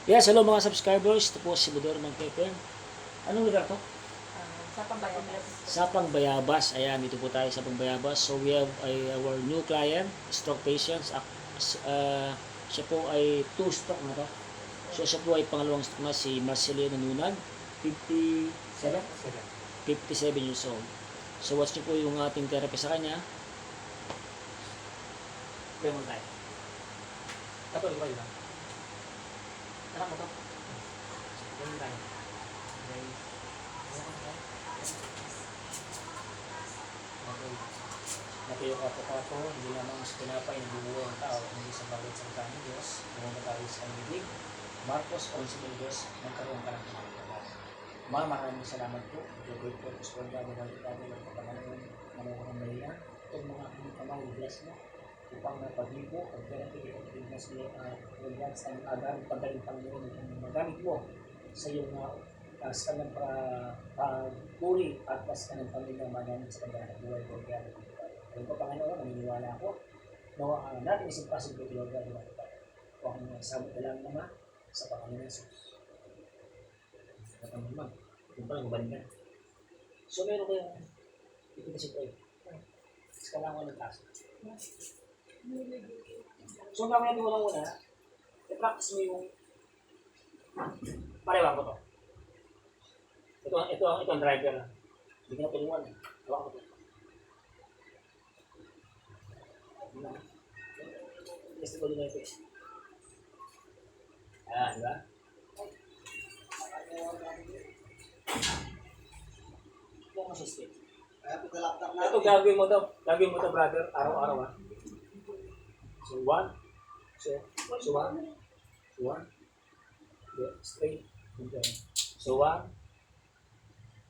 Yes, hello mga subscribers. Ito po si Budor Magpeper. Anong lugar to? Sapang Bayabas. Sapang Bayabas. Ayan, dito po tayo sa Sapang Bayabas. So we have our new client, stroke patients. Siya po ay 2 stroke na to. So siya po ay pangalawang stroke na, si Marcelino Nunag, 57 years old. So watch niyo po yung ating therapy sa kanya. Pwede mo tayo. Tapos ba yun? Anak mo to? Pwede mo tayo. Okay. Natayo ka po ka po, hindi lamang sa pinapay na bubuo ang tao, hindi sa bawat salita ng Diyos, pumunta tayo sa kanibig. Marcos 11 Diyos, magkaroon ka ng pinagpagal. Maraming salamat po. Gagawin po sa kanya, magagawin tayo ng pagkakaroon ng Maria. Itong mga aming kamay, bless mo. Upang napagibo, ang therapy, ang pinas mo, relax, ang agamit, pagaling Panginoon, ang magamit mo sa iyong sa kanyang pagpuri at sa kanyang pamilya magamit sa kanyang buhay ko. Kaya po, Panginoon, naniniwala ako na natin isang possible Lord God, kung ang sabot na lang naman sa Panginoon Jesus. At ang naman, kung palang mabalik ka. So, meron kayong ito kasi po eh. Kailangan ko ng task. So, gawin natin muna, i-practice mo yung parewa ko to. Ito ang driver. Hindi ko na tulungan. Hawa ko to. Gusto ko din na ito. Ayan, di ba? Ito ang assistant. Ito gagawin mo to. Gagawin mo to, brother. Araw-araw ha. So, 1. So 1. Yeah, straight. Okay. So, 1.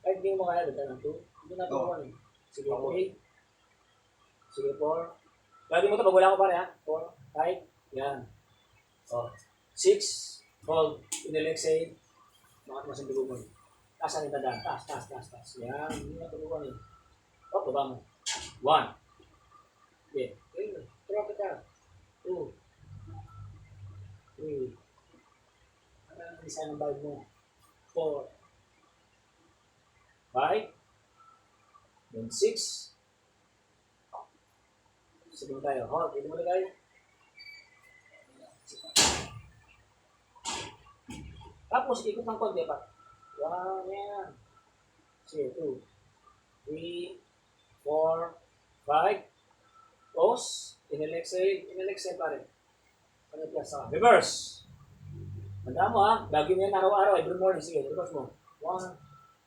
Kahit hindi mo kaya, dito ng 2. Hindi na ito 1 eh. Sige, 3. Sige, 4. Gagawin mo ito, pag wala ko pa rin ha. 4, 5. Yan. O, 6. Hold. Inelexate. Bakit mas ang dugo mo eh. Taas ang itadaan. Taas. Yan. Hindi na ito 1 eh. O, baba mo. 1. Okay. Turang kita. 2. 3. Ano ang isa ng vibe mo? 4. 5. Then 6. Sige tayo. Hold. Dito mo lagay. Tapos, ikot ng konti pa. 1. Yan. Sige, 2. 3. 4. 5. Pause. Inelexate pa rin. Ano plus sa reverse. Tandaan mo ha. Lagi mo yan araw-araw. Every morning. Sige, reverse mo. 1,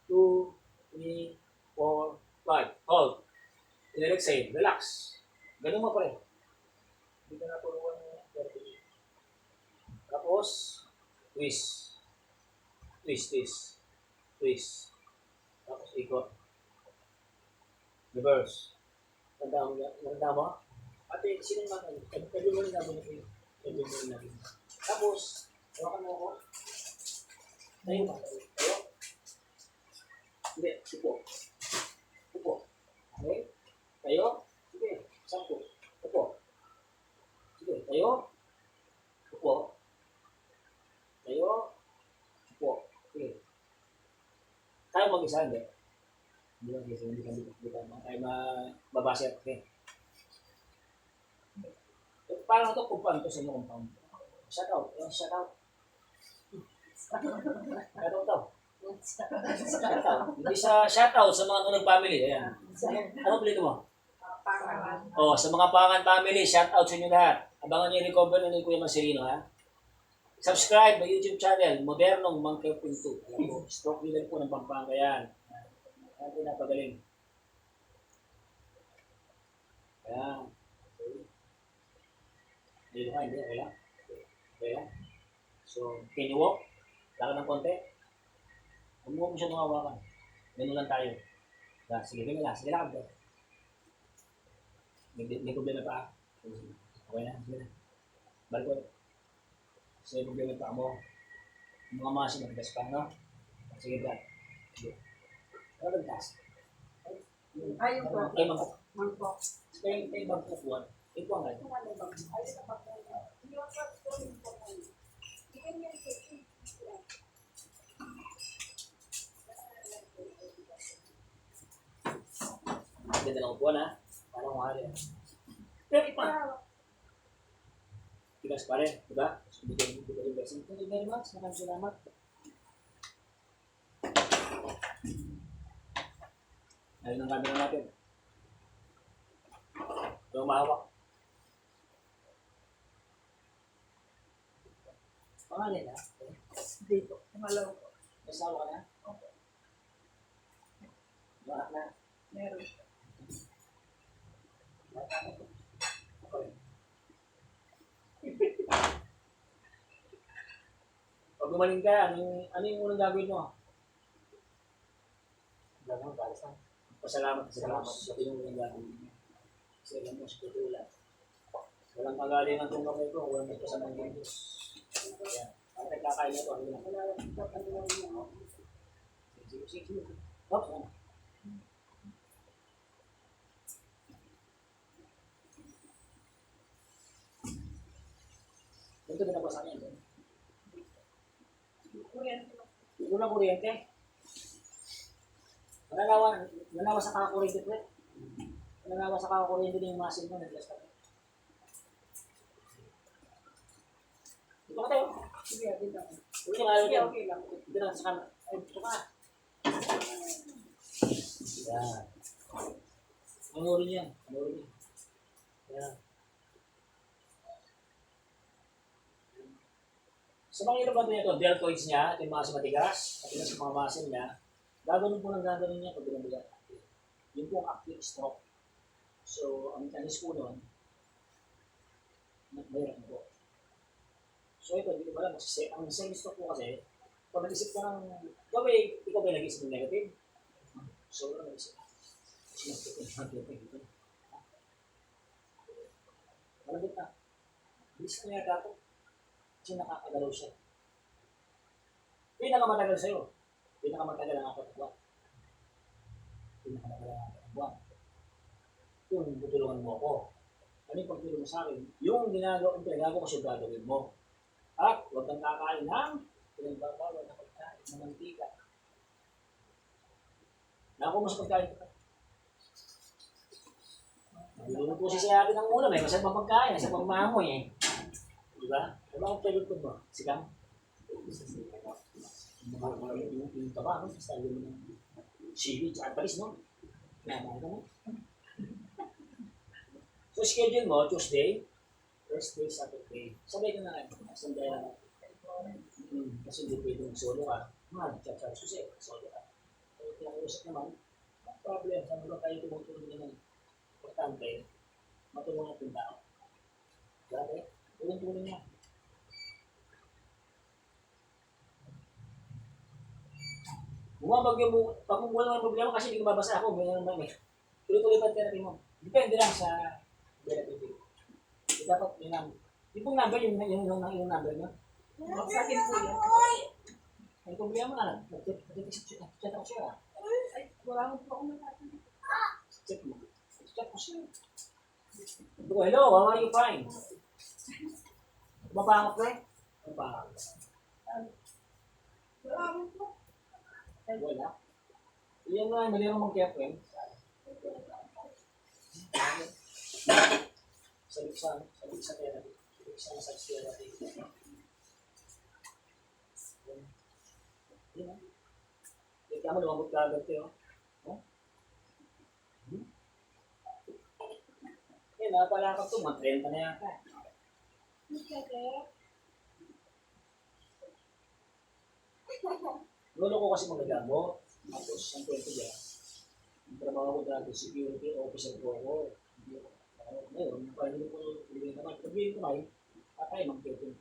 2, 3, 4, 5. Hold. Inelexate. Relax. Ganun mo pa rin. Hindi ka na turuan mo. Tapos, twist. Twist. Tapos, ikot. Reverse. Tandaan mo. Ate, sino naman? Pwede mo rin namin. Tapos, hawakan mo ako. Tayo ba? Tayo? Hindi, upo. Okay? Tayo? Sige, 10. Upo. Sige, tayo? Upo. Tayo? Upo. Sige. Tayo mag-isa, hindi? Hindi mag-isa, hindi ka tayo mabasa. Okay. Parang ito, kumpan ito sa inyo compound. Shout out. Shout out. Hindi sa shout out sa mga Nunag family. Ayan. Ano plito mo? Pangalan. Oh, sa mga Pangan family, shout out sa inyo lahat. Abangan niyo yung recover na ni Kuya Marcelino, ha? Subscribe my YouTube channel, Modernong Mangkeping 2. Alam mo, stroke healer po ng Pampanga yan. Ayan, pinapagaling. Ayan. Dito ka, hindi, okay lang. Okay lang. So, can you walk? Lakad ng konti. Huwag mo siya mahawakan. Ganun lang tayo. Sige, ganyan lang. Sige, lakad ka. May problema pa. Okay na, sige na. Balik ko. Sige, problema pa mo. Mga masin, nagdas pa, no? Sige, dad. Sige. Ano ba task? Ayun po. Ay, mangkok. Mangkok. Sige, may magkukuhan. Ito ang gano'n. Ayun na pag. Ayun na pag. sa dalawang buwan ha. Parang mahal yan. Pero ipa. Tigas pa rin, di ba? Bigyan mo yung blessing. Thank you very much. Maraming salamat. Ayun ang camera natin. Ito mahawak. Pangalan na? Dito. Pangalawa ko. May asawa ka na? Barak na. Meron. Okay. Pag gumaling ka, ano yung unang gagawin mo? Ganun, balisan. Pasalamat sa Diyos sa tinulong gagawin mo. Kasi alam mo, sa tutulad. Walang kagalingan kung kamay ko, walang may kasamang ng Diyos. Ayan. Ang nagkakain na ito, ano na? Sige. Oops, ano? Ito binabasa niya. Kuryente. Unang kuryente. Nanawa sa kakakuryente ko eh. Nanawa sa kakakuryente din yung masin mo, naglas ka. Ito ka tayo. Sige, dito. Ito ka, Sige, okay lang. Ito na, sa kanan. Ay, ito ka. Yan. Manurin yan. Yan. Sa mga ilang bato nito, deltoids niya, ito yung mga matigas, at yung mga muscle niya, gagawin po ng gagawin niya pag binabigat natin. Yun po ang active stroke. So, ang tanis po nun, mayroon po. So, ito, hindi ko ba lang, ang semi-stroke po kasi, pag nag-isip ka ng, ikaw ba nag-isip ng negative? So, wala nag-isip. Kasi nag-isip dito. Malagit na. Bilis ko niya gato. Kasi nakakagalaw siya. Pinakamatagal sa'yo. Pinakamatagal ang 4 buwan. Pinakamatagal ang 4 buwan. Kung tutulungan mo ako, ano yung pagtulong mo sa akin? Yung ginagawa ko siya gagawin mo. At huwag kang kakain ng pinagbabawal na pagkain ng mantika. Naku mo sa pagkain ka. Nilulong po siya atin ng ulam eh. Masarap ang pagkain. Masarap ang mamoy eh. Diba? Ano ang favorite food mo? Sikam? Yung taba, no? Basta yun ng chili, tsaka palis, no? Naman ka mo. So, schedule mo, Tuesday, Thursday, Saturday. Sabay ka na kayo. Sunday na. Kasi hindi pwedeng solo ka. Chat-chat susi, solo ka. So, kinakusap naman, no problem. Saan ba tayo tumutulong naman? Importante, matulungan natin tao. Grabe. Tulong-tulong niya. Bumabagyo mo, pag wala ng problema kasi hindi ko babasa ako, may tuloy-tuloy pa therapy mo. Depende lang sa therapy. Dapat yung number. Yung pong number, yung number nyo. Sa akin po yan. May problema ka lang. Chat ako siya. Ay, wala mo po akong natatanong. Check mo. Chat ko siya. Hello, how are you fine? Mapangak ko eh. Mapangak. Wala mo po. Wala. Iyan nga, mali naman kaya friend. Sabi sa therapy. Sabi sa massage therapy. Yan o. Hindi ka mo, lumabot ka agad kayo. Yan, napalakap ito. Mag-30 na yata. Lolo ko kasi magagamot. Tapos, ang kwento niya, ang trabaho ko dati, security officer ko ako. Ngayon, pwede ko hindi naman. Pag-ibig ko ay, patay, mag-15.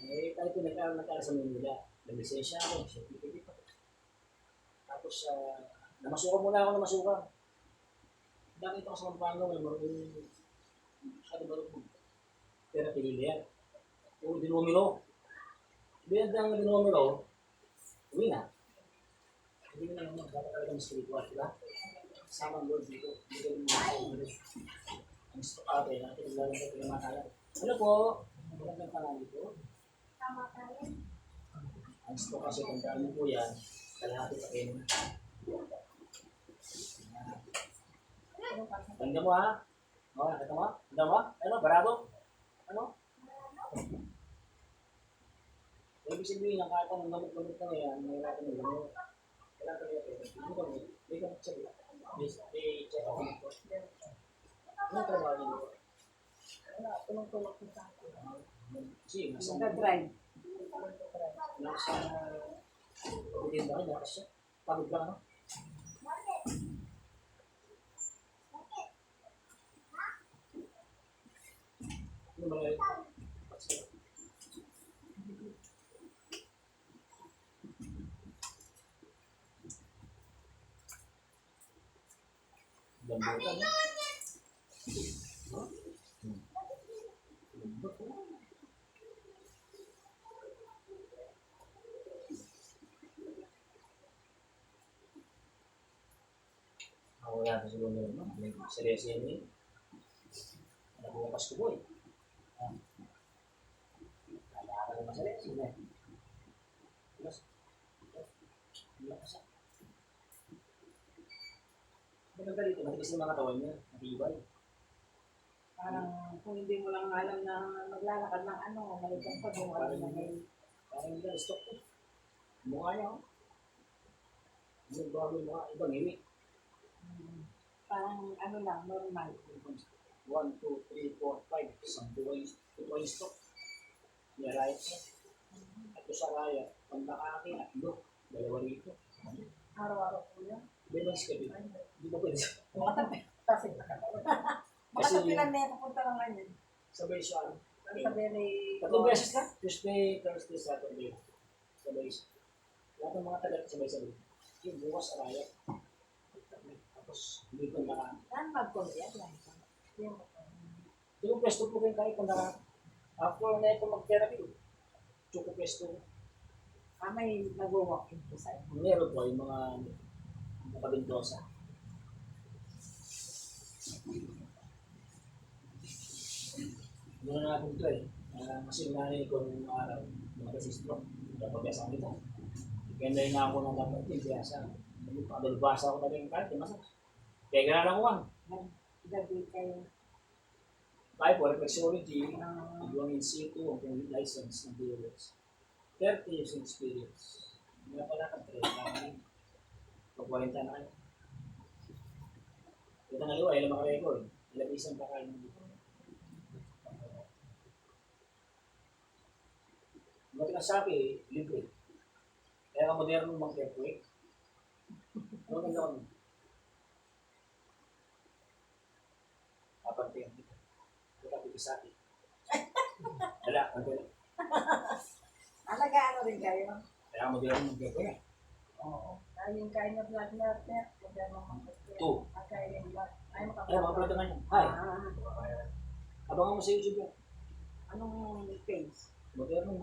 Eh, tayo ito nagkala sa Manila. Nag-lisensya ako, certificate ako. Tapos, namasukan muna ako namasukan. Nakita ko sa Pampanga, may marunong masyado marunong. Pero pinili yan. Yung dinomino. Binad ang dinomino, uwi na. Hindi na naman, dapat talaga ng spiritual, diba? Sama ang Lord dito. Hindi ka naman ang stokate natin, lalang sa pinamatayan. Ano po? Magandang pangalan po. Ang stok kasi kung daan po yan, kalahati pa kayo. Pero parang Tanda mo ha. O, nakita mo? Tanda mo? Ano, barado? Ano? Ibig sabihin, ang kahit anong gamot-gamot na yan, mahirapan yung gamot. Kailangan ka nila pera. Hindi kami, hindi kami sabi. May check ako nito. Anong trabaho niyo dito? wala, tulong-tulong ko sa akin. Kasi, nasa Nagda-drive. nasa pagdating ba kayo, nasa siya. Pagod lang, ano? Ano ba yun? Lambutan, no? Lambot, no? Ako yata siguro meron, no? May seryoso yan eh. Nabukas ko po eh. Kaya ka naman sa lesin eh. Mas, lakas ah. Maganda dito, matigas yung mga katawan niya. Matibay. Parang kung hindi mo lang alam na maglalakad ng ano, malitan pa yung ano na may Parang hindi ka stop ko. Mukha niya oh. Yung bago yung mga ibang ngiri. parang ano lang, normal. 1, 2, 3, 4, 5. Isang tuwa yung stop. Nirayat niya. At sa raya, pandakaki, atlo. Dalawa rito. Araw-araw po yan. Balance ka din. Hindi ba pwede? Makatabi. Kasi makatabi lang na pupunta lang ngayon. Sabay siya. Sa very... Tatlong beses na. Tuesday, Thursday, Saturday. Sabay siya. Lahat ng mga tagal sabay-sabay. Yung bukas sa raya. Tapos, hindi ko naka. Saan mag-contact lang? Yung pwesto po rin kahit kung naka. After na ito mag-therapy. Chuko pwesto. May nag-walk-in po sa'yo. Meron po yung mga nakabindosa. Muna na natin ito eh. Kasi nanay ko nung araw, mga stroke. Napabasa ko nito. Kaya na ako ng dapat yung biyasa. Pagdalbasa ako talagang kahit, masa. Kaya ganaan ako man. Gabi kayo. Tayo po, reflexology, hanggang in situ, hanggang license ng DLS. 30 years experience. Hindi na pala ka-train namin. Pag-40 na kayo. Ito nga liwa, ilang mga record. Ilang isang pakain mo dito. Ba't nga sabi, libre. Kaya ka moderno mag-airway. Ano ganda ko nun? Kapag dito. Ito ka sa akin. Wala, wala. Alagaan mo rin kayo. Kaya moderno mag-airway. Oo. Yung kain na blood natin, kaya mga Two. Kaya yung blood. Ay, Ay, mga pala nga niya. Hi. Abangan mo sa YouTube yan. Anong page? Modernong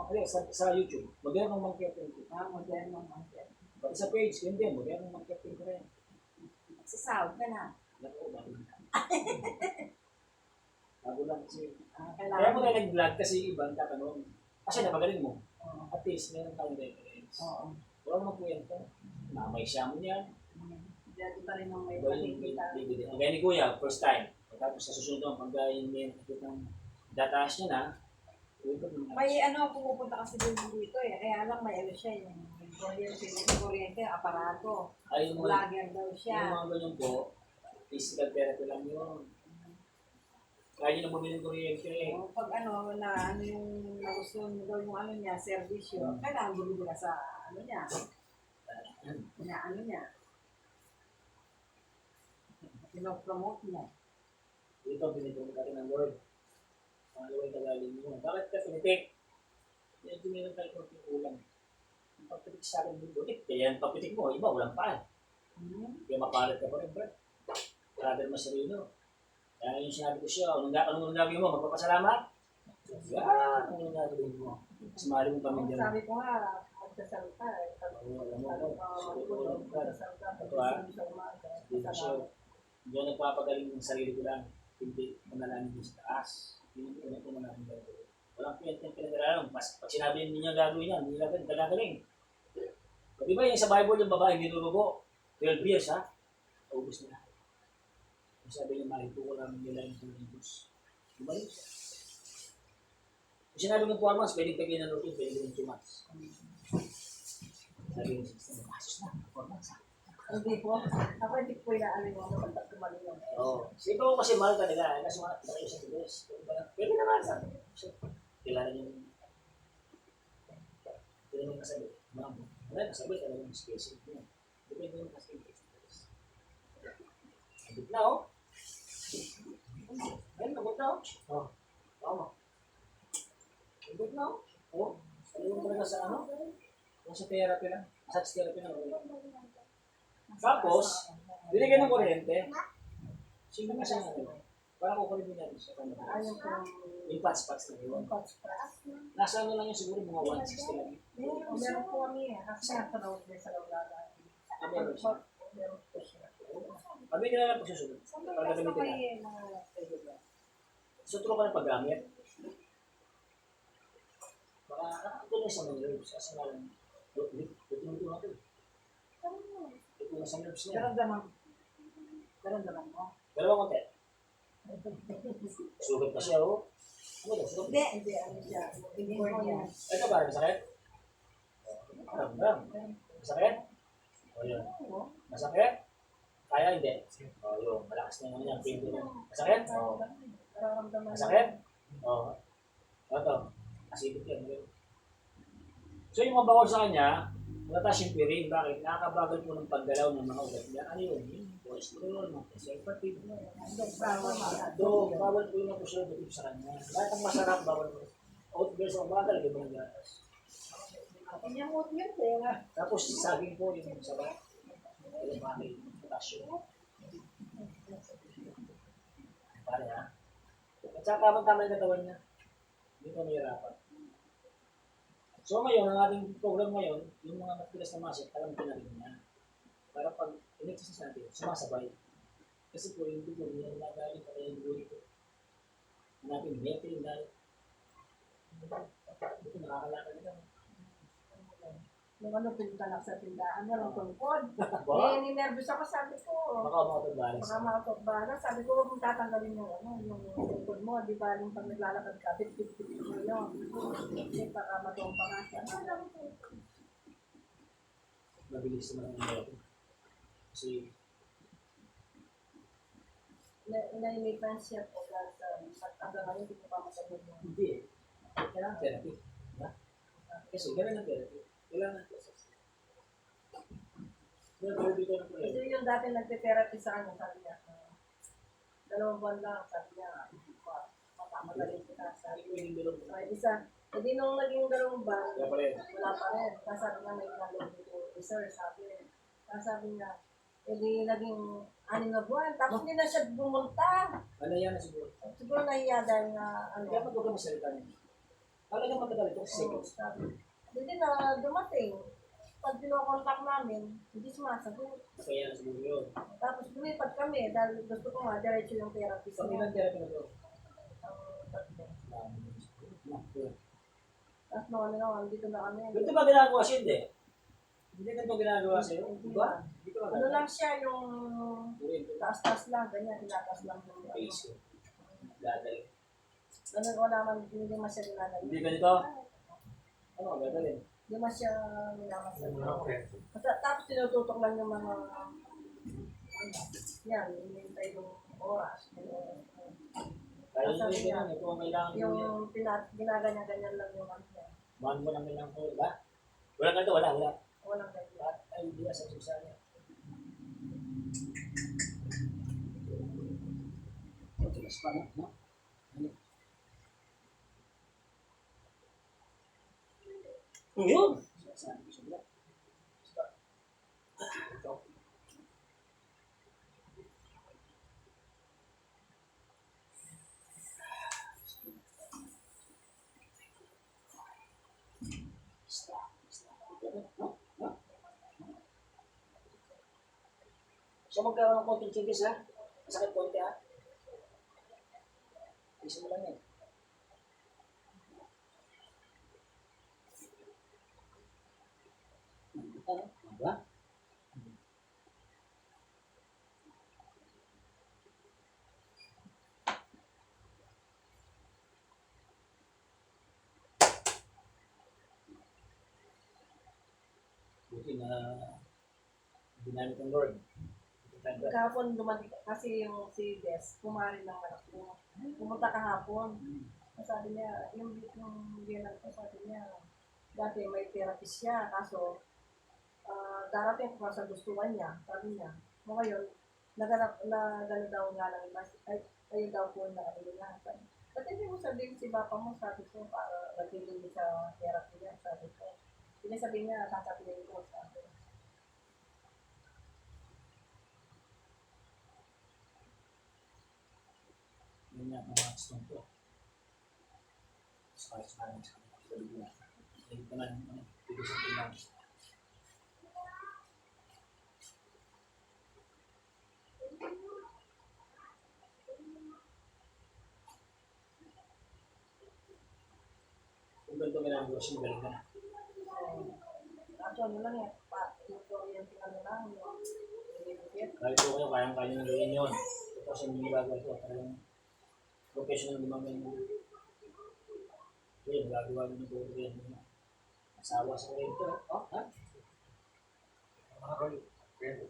sa YouTube. Modernong marketing ko. Moderno market. Pati sa page, yun din. Modernong marketing ko rin. Nagsasahod ka na. Naku, bago na. Bago lang kasi. Kaya Kailangan mo tayo nag-vlog kasi ibang tatanong. Kasi napagaling mo. Oo. At least, meron tayong reference. Oo. Wala mo kwento. Namay siya mo niyan. Dati pa rin ang may Iba yung panikita. ang gaya ni Kuya, first time. Tapos sa susunod naman, pag yung may nakikita ng dataas niya na, May ano, pumupunta kasi din dito eh. Kaya lang may ano siya yung kuryente, aparato. ay yung mga, Vlogger daw yung siya. mga ganyan po, physical therapy lang yun. Kaya yun ang bumili ng kuryente eh. Pag ano, na ano yung nagustuhan mo daw yung ano niya, servisyo, kailangan bumili ka sa ano niya. Ano niya. Pinopromote niya. Dito, binibigyan natin ng Lord. Pangalawa yung tagalin mo. Bakit ka pinitik? Medyo meron tayo konting ulang. Yung pagpitik sa akin ng butik, kaya yung pagpitik mo, iba, walang pa. Kaya mapalit ka pa rin, Brad. Brother Masarino. Kaya yung sinabi ko siya, anong gagawin mo? Magpapasalamat? Yan, anong gagawin mo? Mas mahal mong pamilya mo. Sabi ko nga, magsasalita eh. Oo, alam mo ko. Ito ha, hindi ko siya. Hindi ako nagpapagaling ng sarili ko lang. Hindi manalangin din sa taas. Hindi ko manalangin gagawin. Walang pinag-aralan. Pag sinabi niya gagawin niya, hindi lang gagawin. Di ba yung sa Bible yung babae nilurugo? 12 years ha? Naubos na. Sabi niya, mahito ko lang nila yung Diyos. Bumalik siya. Kung sinabi ng 4 months, pwedeng pagin ng routine, pwedeng ng 2 months. Sabi niya, masus na, 4 months ha. Hindi po. Ako hindi po inaalim mo naman pag tumaling yun. Oo. Siyempre ko kasi mahal talaga. Kasi mga tayo sa Diyos. Pwede naman sa kilala niyo. Kailan mo nasabi? Ma'am, wala nasabi talaga yung spacing. Depende mo kasi yung experience. Abot na oh. Ayun, abot na oh. Oh, tama. Abot na oh. Oh, sabi mo talaga sa ano? Kung sa therapy lang. Massage therapy lang. Tapos, binigyan ng kuryente. Sino kasi ano? Parang kukulitin natin siya. Ayaw ko. Yung patch-patch na yun. Nasa ano lang yun siguro mga 160 lang. Meron po kami eh. Kasi sa loob din sa loob na. Meron siya. Meron po siya. Kami nila lang pagsusunod. Para gamitin na. So, true ka ng paggamit. Baka nakakatuloy sa mga nerves. Kasi nga lang, ito natin. Ito na sa nerves niya. Daramdaman mo. Dalawang konti. Sugat pa siya, oh. Ano ba? Sugat? Hindi. Ano siya? Hindi po niya. Ito ba? Masakit? Masakit? O yun. Masakit? Kaya hindi? O yun. Malakas na naman yan. Pinto na. Masakit? O. Nararamdaman. Masakit? O. Ito. Asipit yan. So yung mabawaw sa kanya, matatas yung pirin. Bakit? Nakakabagal po ng paggalaw ng mga ugat niya. Ano yun? Yung cholesterol, mga preservative. Bawal po yung preservative sa kanya. Lahat ang masarap, bawal po. Oatmeal sa umaga, lagyan mo ng gatas. Kanyang oatmeal po. Tapos saging po yung sarap. Yung mga potassium. Pare ha? At saka tama yung katawan niya. Hindi ko mahirapan. So ngayon, ang ating program ngayon, yung mga matigas na muscle, talagang pinarin niya. Para pag in-exercise natin, sumasabay. Kasi po yung dugo niya, nagaling pa yung dugo nito. Hanapin, methane diet. Ito, nakakalakad nila. Nung ano, pinunta lang sa tindahan, walang tungkod. Ba? Ninervous ako, sabi ko. Baka makapag-balance. Baka makapagbahala. Sabi ko, huwag mong tatanggalin yung tungkod mo. Di ba, yung pag naglalakad ka, bit-bit-bit mo yun. Hindi, baka matumpa nga siya. Mabilis naman ang mga kasi Nainipan siya po sa hanggang ngayon, hindi ko pa masagot mo. hindi eh. Kailangan therapy. Diba? Kasi gano'n ang therapy. Kailangan therapy. Nag-therapy ko ng Ito problema. yung dati nagte-therapy sa kanya, sabi niya, 2 buwan lang, sabi niya, matamadali kita. Sabi ko yung bilog. So, isa, hindi nung naging 2 buwan, Kaya pala yun. wala pa rin. Kasi sabi niya, may ginagawa dito, sir, sabi. Kasi sabi niya, hindi naging 6 na buwan, tapos hindi na siya bumunta. Ano yan na siguro? Siguro nahiya dahil na, ano, Kaya pag huwag ka masalita niya. Talagang matagal ito kasi seconds. sabi. Hindi na dumating. Pag pinokontak namin, hindi sumasagot. Kaya na siguro yun. Tapos lumipat kami dahil gusto ko nga diretso yung therapy Pag niya. ilang therapy na ito? Tatlo. Ganito Tapos noon na dito na kami. ba ginagawa siya? Hindi. Hindi ganito ginagawa sa'yo? Diba? Hindi ka Ano lang siya yung Ganito. taas-taas lang, ganyan, tinataas lang yung Face ko. Dadali. ganun ko naman, hindi man siya dinadali. Hindi ganito? Ano, dadali? Hindi man siya minamasal. Okay. Tapos tinututok lang yung mga, yan, hinihintay yung oras. Kaya yun yung ganun. Ito ang kailangan mo yan. Yung ginaganyan-ganyan lang yung ano niya. Mahal mo lang kailangan ko, diba? Wala ganito, wala. Walang ganyan. Lahat ay idea sa susana. Matigas pa na, no? Ano? Yun! Sabi ko siya. Ito. So magkaroon ng konting changes ha? Masakit konti ha? Isa mo lang yan. Ano? Diba? Buti na ginamit ng Lord. Kahapon dumating kasi yung si Des, kumari ng anak ko. Pumunta kahapon. Sabi niya, yung biyanan ko, sabi niya, dati may therapist siya, kaso darating ko sa gustuhan niya, sabi niya. Ngayon, nagano daw nga lang, kayo daw po na ano niya. Ba't hindi mo sabihin si Papa mo, sabi ko, para matigil sa therapy niya, sabi ko. Hindi sabihin niya, sasabihin ko, sabi ko. Yun nga, mga stone ko. Sa kanila, sa kanila. Hindi ko na, dito sa pinang. Kung ganito may nang-gross mo, galing ka na. Kaso ano lang yan, yung kuryente ano lang, yung electric. Kahit po kayo, kayang-kaya nyo gawin yun. Tapos yung ginagawa ko, talagang professional naman yung yun, gagawa nyo ng puro yan. Asawa sa rento. Oh, ha?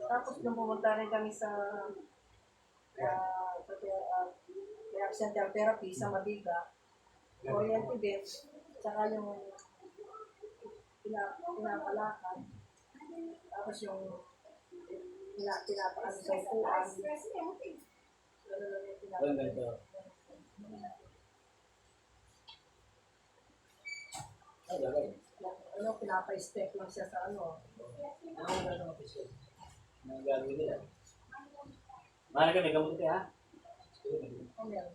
Tapos nung pumunta rin kami sa reactional therapy sa Madiga, kuryente din, tsaka yung pinapalakad, tapos yung pinapaano sa upuan, gano'n lang yung Walang ganito. Ay, lagay. ano, pinapa-step lang siya sa ano. Ano ang ganito mga piso? Mga gagawin nila. Mahal ka, may gamot ito ha? Ano yan?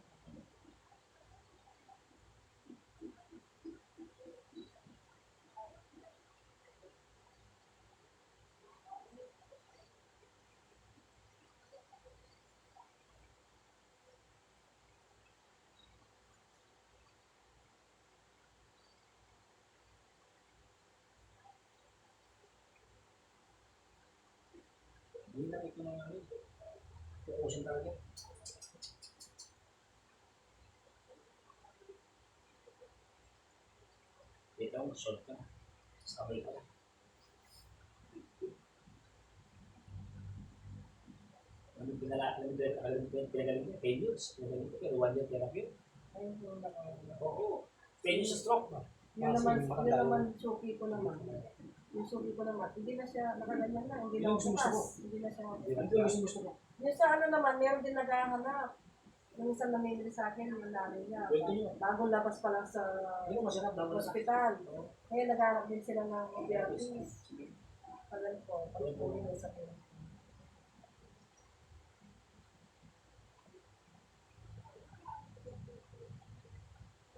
Hindi na ito mga ano. Tukusin talaga. Dito ako, short ka. Sabay ka. Anong pinagaling niya? 10 years. Pinagaling ko, pero 1 year therapy. Ayun yung Oo. 10 years sa stroke ba? yun naman, suki ko naman. Yung suki ko naman, hindi na siya nakaganyan na, hindi na Yung gusto mo? bukas. Hindi na siya Ano yung gusto mo? yung sa ano naman, meron din naghahanap. Yung isang namimili sa akin, yung nanay niya. Kwento nyo. Bagong labas pa lang sa Hindi mo masarap dapat na. hospital. Kaya naghahanap din sila ng diabetes. Pagano po, pagpunin mo sa akin.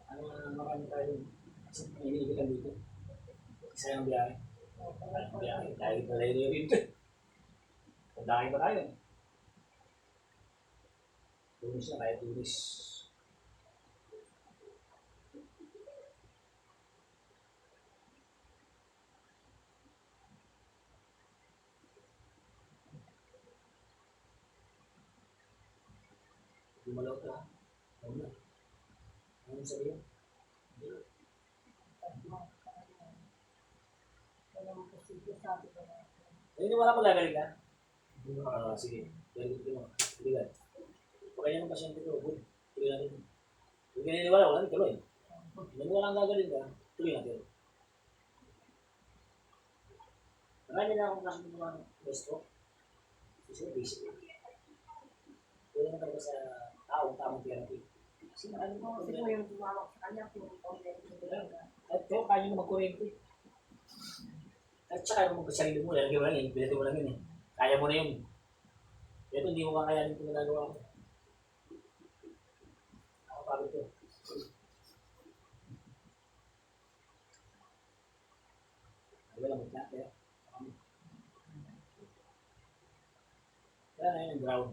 Ano nga marami tayo. Iniigilan dito. Isa yung biyahe. Ang biyahe. Dahil malayo rito. Tandaan ba tayo? Tunis na kaya tunis. Gumalaw ka. Ano na? Ano sabihin? Walang posible sabi ko na. Naniniwala ko gagaling ka? Sige. Galing ko mo. Sige ka. Pag ganyan ang pasyente ko, good. Tuloy natin. Kung naniniwala, wala rin tuloy. Naniniwala ang gagaling ka, tuloy natin. Marami na akong kasunod ng mga besto. Kasi basic. Tuloy na talaga sa taong tamang therapy. Kasi ano mo, Kasi ko yung tumawag sa kanya, pinag-comment ko talaga. at kaya kaya nyo mag-kurente. At saka yung sarili mo, lalagyan mo lang yun, pinati mo lang yun eh. Kaya mo na yun. Ito hindi mo kakayanin kung nagagawa ko. Ako pagod ko. Ay, wala mo na, kaya. Kaya na yun, yung ground.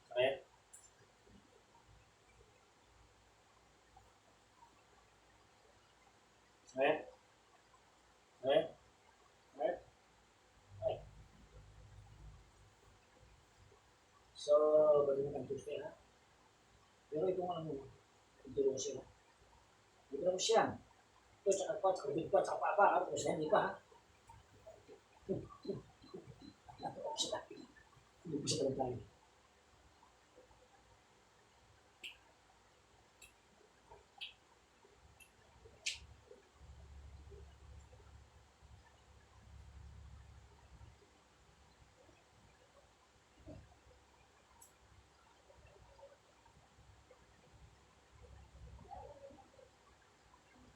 Sakit. Sakit. Sakit. Sakit. Ay. So, balik na Tuesday ha. Pero ito nga ano, Tulong siya. Hindi ko siya. Ito, tsaka pa, tsaka big pa, tsaka papa. Ano ko siya, hindi pa ha. Ako siya. Hindi ko siya talagang tayo.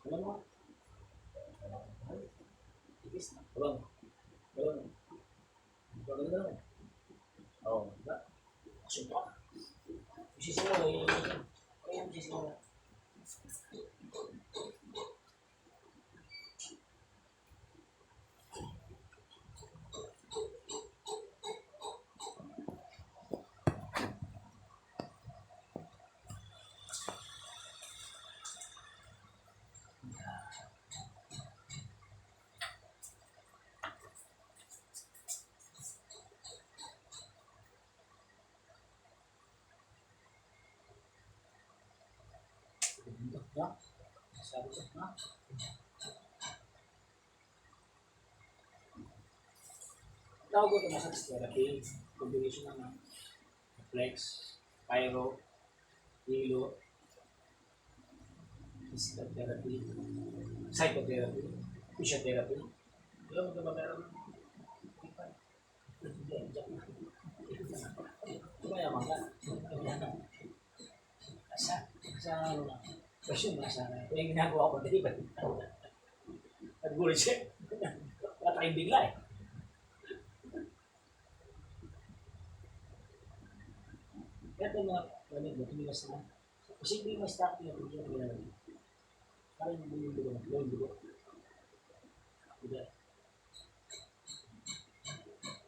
Alam mo? Tipis na. Alam mo? Alam mo? Alam mo? Oo. Diba? Asunto ka. Isisi mo eh. Kaya mo isisi mo. Ha? Sabi ko, ha? Tawag ko ito massage therapy. Combination ng flex, pyro, hilo, physical therapy, psychotherapy, physiotherapy. Alam mo ba meron? Mayaman ka. Sa ano na? Kasi nasa yung ginagawa ko, di ba? Naggulit siya. Patayin bigla eh. Kaya ito mga gamit mo, tumigas na. Kasi hindi mas stop yung video na ginagawa. Parang yung dugo na, yung dugo. Diba?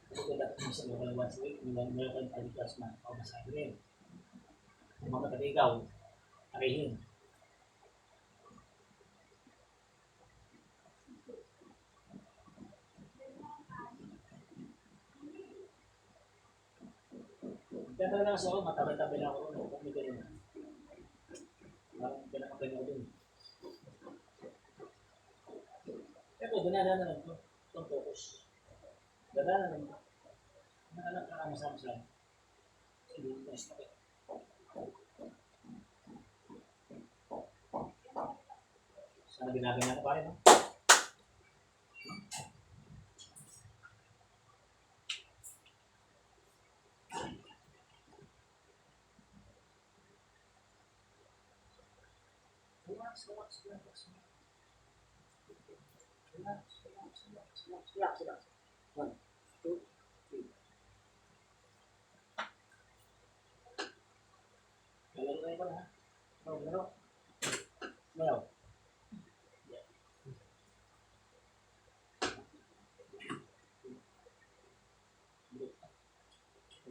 Ito ko dapat yung sa mga once a week, meron kayong palitas na pamasahin rin. Kung mga taga-ikaw, arihin. Kaya talaga kasi ako, matabi-tabi na ako noon. Kung may ganun. Parang pinakapin ako dun. Pero dinadaan na lang ito. Itong focus. Dadaan na lang ito. Nakalang kakama-sama sa akin. Hindi ko na-stop eh. Sana ginaganya ko pa rin, no? Relax, relax, relax, relax. Relax, relax, relax, relax, relax, relax. 1, 2, 3. Lalaro tayo pa na, ha? Laro. Laro.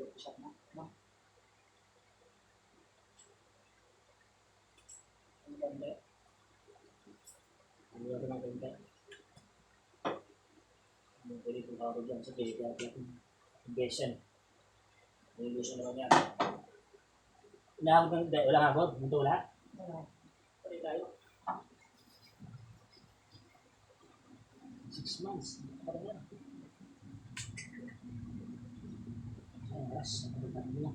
Pusat na. No? Ang ganda. Ang ganda ng ganda. Ang pwede kong tawag dyan sa pwede natin. Invasion. May illusion naman yan. Inahabot ng hindi. Walang habot. Mundo wala. Pwede tayo. 6 months. Parang yan. Ang oras. Ang oras mo.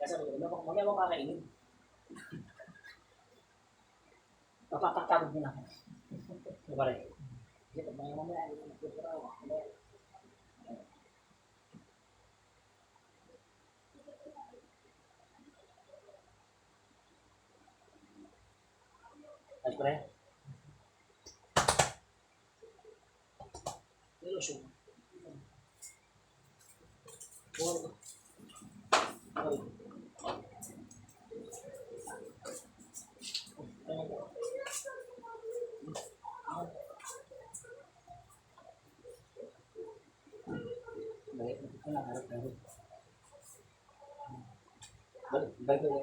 Kaya sabi ko, mamaya mo kakainin. Papataktarog mo na ako. Diba rin? Kasi pag mamaya, hindi mo nagpupura ako. Ay, pre. Ilusyon. Buwan. Ay. Balik. Ito na, harap-harap. Balik.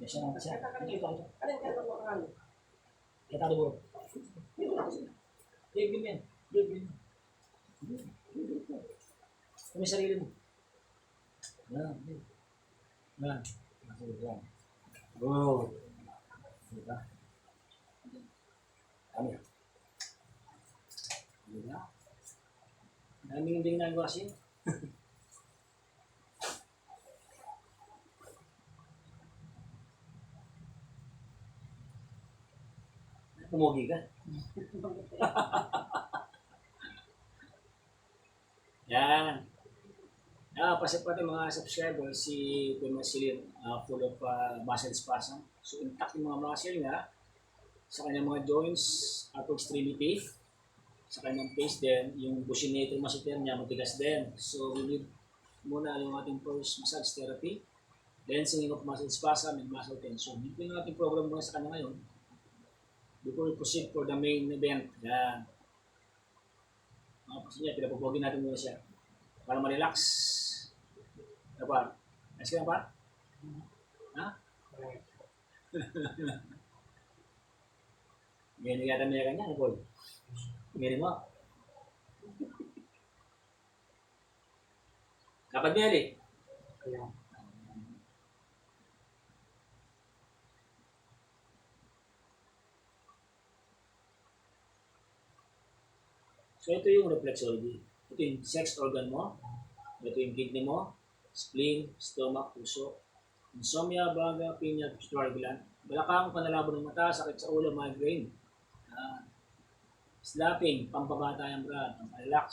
Yes, siya. Ito. Ano yung kaya mo ano? Kita ko bro. Bigyan yan. Bigyan. Kung may sarili mo. Yan. Yan. Masuk yan. Bro. Diba? Kami. Diba? Daming hindi ginagawa siya. Pumugi ka. Yan. Pasip pati mga subscribers, si Kuya Marcelin, full of muscle spasm. So, intact yung mga muscle niya sa kanyang mga joints, upper extremity, sa kanyang face din, yung buccinator muscle niya, matigas din. So, we need muna yung ating first massage therapy, then singing of muscle spasm and muscle tension. Ito yung ating program muna sa kanya ngayon before we proceed for the main event. Yan. Kasi niya, pinapapogin natin muna siya para ma-relax. Ano ba? Ayos ka na ba? Ha? Ngayon yata na yan niya, Paul. Ngayon mo. Kapag niyali. Kaya, So ito yung reflexology. Ito yung sex organ mo. Ito yung kidney mo. Spleen, stomach, puso. Insomnia, baga, pinya, pituitary gland. Balakang, panalabo ng mata, sakit sa ulo, migraine. Slapping, pampabata yung brad, pampalax.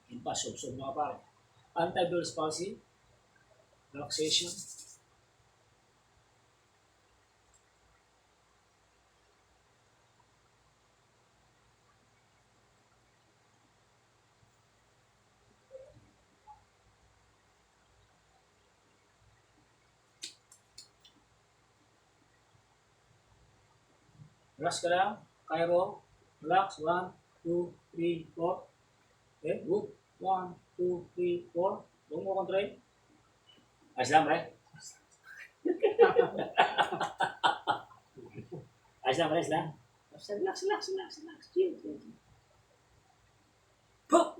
Impasok, so mga pare. Anti-Bell's palsy, relaxation. Relax ka lang. Cairo. Relax. 1, 2, 3, 4. Okay, good. 1, 2, 3, 4. Huwag mo kontrain. Ayos lang, pre. Ayos lang, pre. Ayos lang. Relax. Chill. Puh!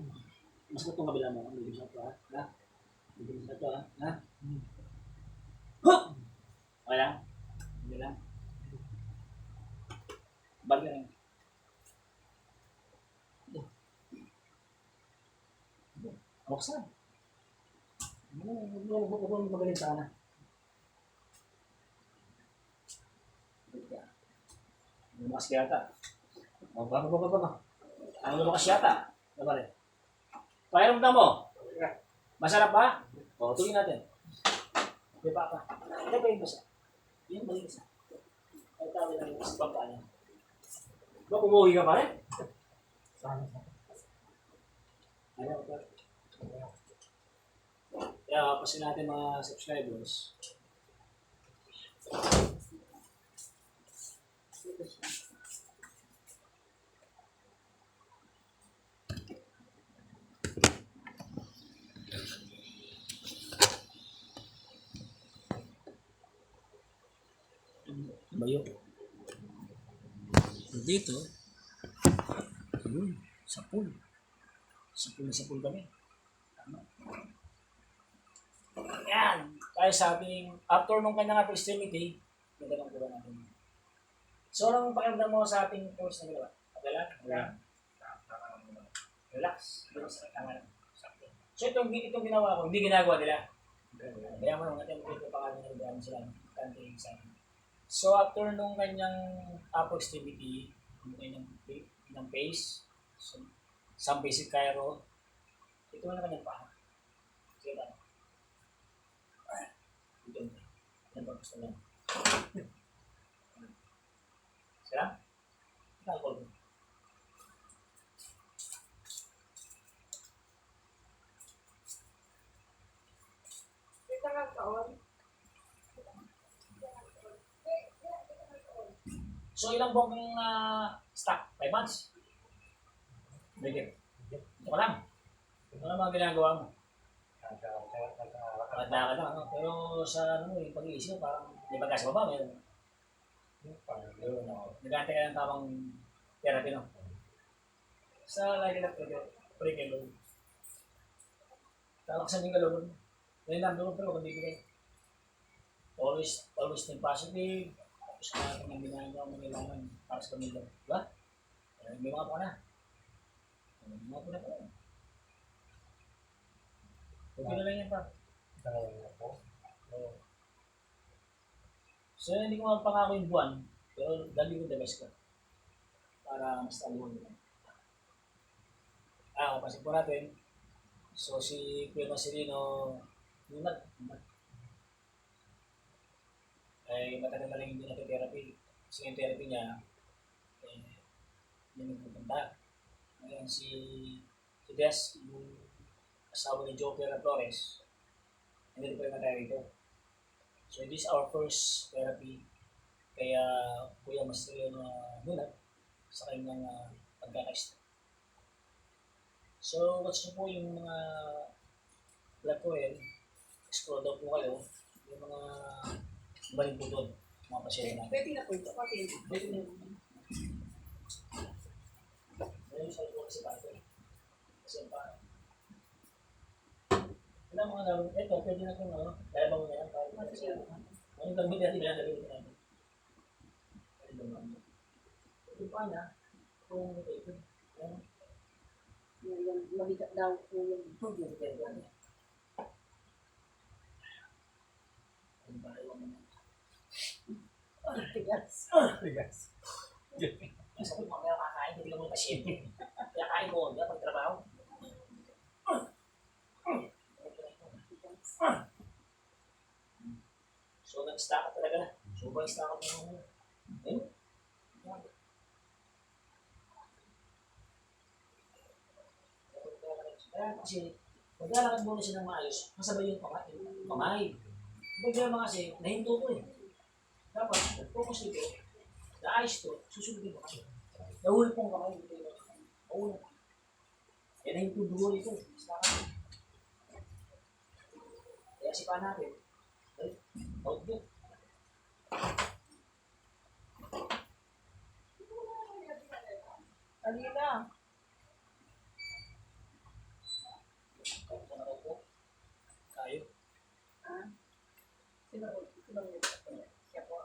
Mas itong kabila mo. Hindi sa ito, ha? Hindi sa ito, ha? Puh! Okay lang? Okay lang? Bagay lang. Buksan. Huwag mo magaling sana. Lumakas ka yata. Ang lumakas yata. Ano ba rin? Pakiramdam mo? Masarap ba? O, tuloy natin. Di ba ka? Ito ba yung basa? Yung balik basa. Ay, tawag lang yung basa pa niya. Ba, umuwi ka pa rin? sana. Ayaw ka. Kaya, pasin natin mga subscribers. Bayo. Dito, yun, sapul. Sapul kami. Tama. Yan. Tayo sa ating, after nung kanyang upper extremity, nagalang ko natin. So, anong pakiramdam mo sa ating course na ginawa? Pagala? Relax. So, itong ginawa ko, hindi ginagawa nila. Kaya mo nung natin, ito pangalan ng brand sila. Kanting sa akin. So, after nung kanyang upper extremity, nung kanyang face, so, some basic Cairo, ito na kanyang paha. Sige ba? Ito na. Yan ba gusto lang? Sige? Nakakol mo. Ito lang taon. So, ilang buwan kang stock? 5 months? Bigit. Ito ka lang. Ano mga ginagawa mo? Lakad-lakad lang, ano? Pero sa ano, yung pag-iisip, parang may baga sa baba, meron. Yun, no? Nagante ka ng tamang therapy, no? Sa lagi na pre-kelong. Talaksan yung galon. May nandun pero kung bibigay. Always think positive. Tapos kung ang ginagawa mo kailangan para sa pamilya. Diba? May mga po na. May mga po na po. Okay na lang yan pa. Oo. So, hindi ko mapangako yung buwan. Pero dali ko the best ko. Para mas taluhan nila. Kapasin po natin. So, si Kuya Marcelino, ay matagal na lang hindi nag-therapy. Kasi yung therapy niya, yun yung pupunta. Ngayon si Des, yung asawa ni Joe Pera Flores, hindi pa yung tayo rito. So this is our first therapy. Kaya Kuya Marcelino Nunat sa kanyang pagkakasta. So watch nyo po yung mga vlog ko rin. Scroll down po kayo. Yung mga balik po doon. Mga pasyente natin. Pwede na po ito. Okay. Pwede na. Ngayon sa ito kasi pa ito. Kasi pa. Ilang mga naroon. Ito, pwede na kung ano. Kaya ba mo na yan? Ano yung gagawin natin? Kaya nalito natin. Pwede ba mo? Ito pa na. Kung ito. Yan, mabigat daw po yung Hindi ito pwede yan. Ano ba? Iwan mo na. tigas. Sabi mo, mamaya kakain, hindi ka mo pasyente. Kaya kain mo, hindi ka pagtrabaho. So, nag-stack up talaga na. Sobrang stack up na. Ayun. Kaya kasi, maglalakad muna siya ng maayos, kasabay yung kamay. Bigla mga kasi, nahinto ko eh. Dapat, nag-focus dito, naayos to, susundin mo kasi. Nahuli pong kamay, dito yung nahuli. Kaya nahinto dugo nito. Kaya sipa natin, ay, out yun. Alina. Kaya ko na po. Tayo. Ah. Sino yun? Siya po.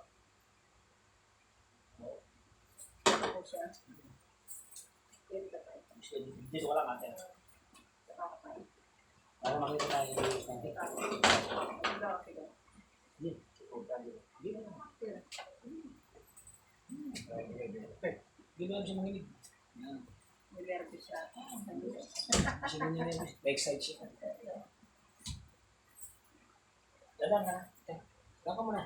Siya po siya. Pwede ka tayo. Dito ka lang natin. Nakakain. Para makita tayo yung videos natin. Sige. Hindi. Hindi na naman. Hindi ba siya manginig? Yan. May nerve siya. Kasi ganyan na yun. Na-excite siya. Dalang ha. Dalang ka muna.